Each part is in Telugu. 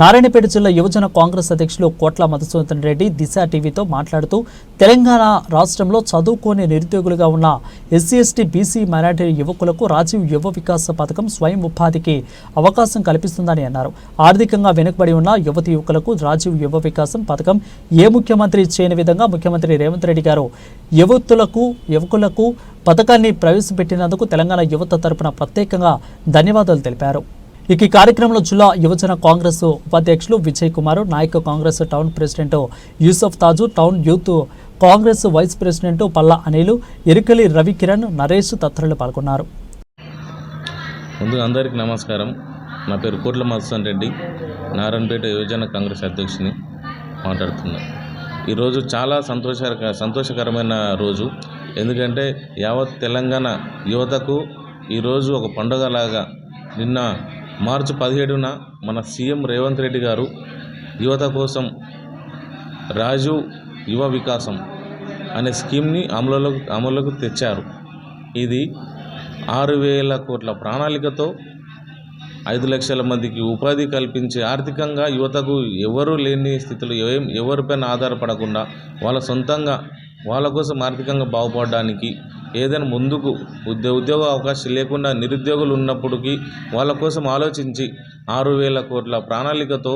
నారాయణపేట జిల్లా యువజన కాంగ్రెస్ అధ్యక్షులు కోట్ల మధుసూదన్ రెడ్డి దిశ టీవీతో మాట్లాడుతూ తెలంగాణ రాష్ట్రంలో చదువుకోని నిరుద్యోగులుగా ఉన్న ఎస్సీ ఎస్టీ బీసీ మైనారిటీ యువకులకు రాజీవ్ యువ వికాస పథకం స్వయం ఉపాధికి అవకాశం కల్పిస్తుందని అన్నారు. ఆర్థికంగా వెనుకబడి ఉన్న యువతి యువకులకు రాజీవ్ యువ వికాసం పథకం ఏ ముఖ్యమంత్రి చేయని విధంగా ముఖ్యమంత్రి రేవంత్ రెడ్డి గారు యువకులకు పథకాన్ని ప్రవేశపెట్టినందుకు తెలంగాణ యువత తరపున ప్రత్యేకంగా ధన్యవాదాలు తెలిపారు. ఈ కార్యక్రమంలో జిల్లా యువజన కాంగ్రెస్ ఉపాధ్యక్షులు విజయ్ కుమార్, నాయక Congress town president Yusuf Taju, town youth Congress vice president Palla Anil, Erukali Ravikiran, Naresh తదితరులు పాల్గొన్నారు. ముందుగా అందరికీ నమస్కారం. నా పేరు కోట్ల మధుసూదన్ రెడ్డి, నారాయణపేట యువజన కాంగ్రెస్ అధ్యక్షుని మాట్లాడుతున్నాను. ఈరోజు చాలా సంతోషకరమైన రోజు. ఎందుకంటే యావత్ తెలంగాణ యువతకు ఈరోజు ఒక పండుగలాగా నిన్న మార్చి 17న మన సీఎం రేవంత్ రెడ్డి గారు యువత కోసం రాజీవ్ యువ వికాసం అనే స్కీమ్ని అమలులోకి తెచ్చారు. ఇది 6,000 కోట్ల ప్రణాళికతో 5 లక్షల మందికి ఉపాధి కల్పించి ఆర్థికంగా యువతకు ఎవరు లేని స్థితిలో ఎవరిపైన ఆధారపడకుండా వాళ్ళ సొంతంగా వాళ్ళ కోసం ఆర్థికంగా బాగుపడడానికి ఏదైనా ముందుకు ఉద్యోగ అవకాశం లేకుండా నిరుద్యోగులు ఉన్నప్పటికీ వాళ్ళ కోసం ఆలోచించి 6,000 కోట్ల ప్రణాళికతో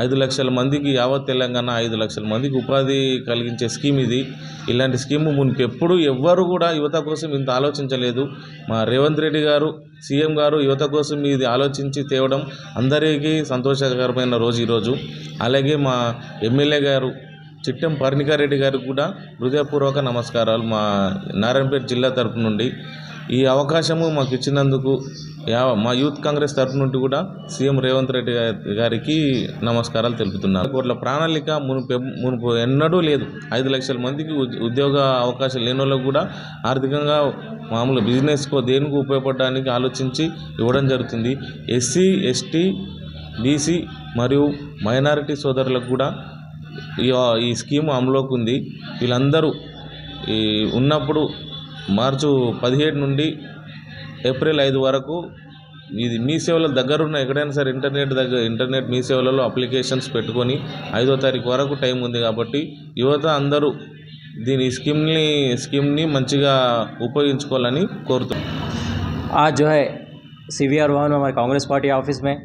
5 లక్షల మందికి యావత్ తెలంగాణ 5 లక్షల మందికి ఉపాధి కలిగించే స్కీమ్ ఇది. ఇలాంటి స్కీము మునిపెప్పుడు ఎవ్వరు కూడా యువత కోసం ఇంత ఆలోచించలేదు. మా రేవంత్ రెడ్డి గారు సీఎం గారు యువత కోసం ఇది ఆలోచించి తేవడం అందరికీ సంతోషకరమైన రోజు ఈరోజు. అలాగే మా ఎమ్మెల్యే గారు చిట్టెం పర్ణికారెడ్డి గారికి కూడా హృదయపూర్వక నమస్కారాలు మా నారాయణపేట జిల్లా తరపు నుండి. ఈ అవకాశము మాకు ఇచ్చినందుకు మా యూత్ కాంగ్రెస్ తరపు నుండి కూడా సీఎం రేవంత్ రెడ్డి గారికి నమస్కారాలు తెలుపుతున్నారు. కోట్ల ప్రణాళిక మునుపు ఎన్నడూ లేదు. 5 లక్షల మందికి ఉద్యోగ అవకాశం లేని వాళ్ళకు కూడా ఆర్థికంగా మామూలు బిజినెస్కో దేనికి ఉపయోగపడడానికి ఆలోచించి ఇవ్వడం జరుగుతుంది. ఎస్సీ ఎస్టీ బీసీ మరియు మైనారిటీ సోదరులకు కూడా ఈ స్కీమ్ అమలులోకి ఉంది. వీళ్ళందరూ ఉన్నప్పుడు మార్చి 17 నుండి ఏప్రిల్ 5 వరకు ఇది మీ సేవల దగ్గరున్న ఎక్కడైనా సరే ఇంటర్నెట్ మీ సేవలలో అప్లికేషన్స్ పెట్టుకొని 5వ తారీఖు వరకు టైం ఉంది. కాబట్టి యువత అందరూ దీని స్కీమ్ని మంచిగా ఉపయోగించుకోవాలని కోరుతున్నాను. आज जो है CVR भवन में हमारे कांग्रेस पार्टी ऑफिस में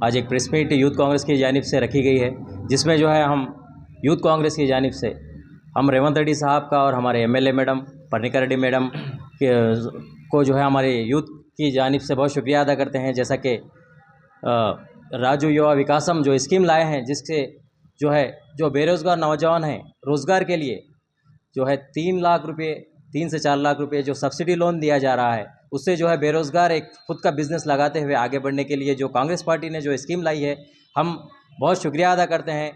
आज एक प्रेस मीट यूथ कांग्रेस की जानिब से रखी गई है, जिसमें जो है हम यूथ कांग्रेस की जानिब से हम रेवंत रेड्डी साहब का और हमारे MLA madam Parnika Reddy madam को जो है हमारे यूथ की जानिब से बहुत शुक्रिया अदा करते हैं। जैसा कि राजू युवा विकासम जो स्कीम लाए हैं, जिससे जो है जो बेरोज़गार नौजवान हैं रोज़गार के लिए जो है 3 लाख रुपये 3 से 4 लाख रुपये जो सब्सिडी लोन दिया जा रहा है, उससे जो है बेरोज़गार एक खुद का बिज़नेस लगाते हुए आगे बढ़ने के लिए जो कांग्रेस पार्टी ने जो स्कीम लाई है, हम बहुत शुक्रिया अदा करते हैं।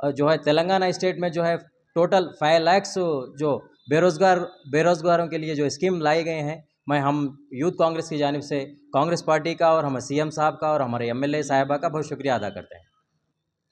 जो है तेलंगाना स्टेट में जो है टोटल 5 लाख जो बेरोज़गारों के लिए जो स्कीम लाई गए हैं, हम यूथ कांग्रेस की जानिब से कांग्रेस पार्टी का और हमारे CM साहब का और हमारे MLA साहिबा का बहुत शुक्रिया अदा करते हैं।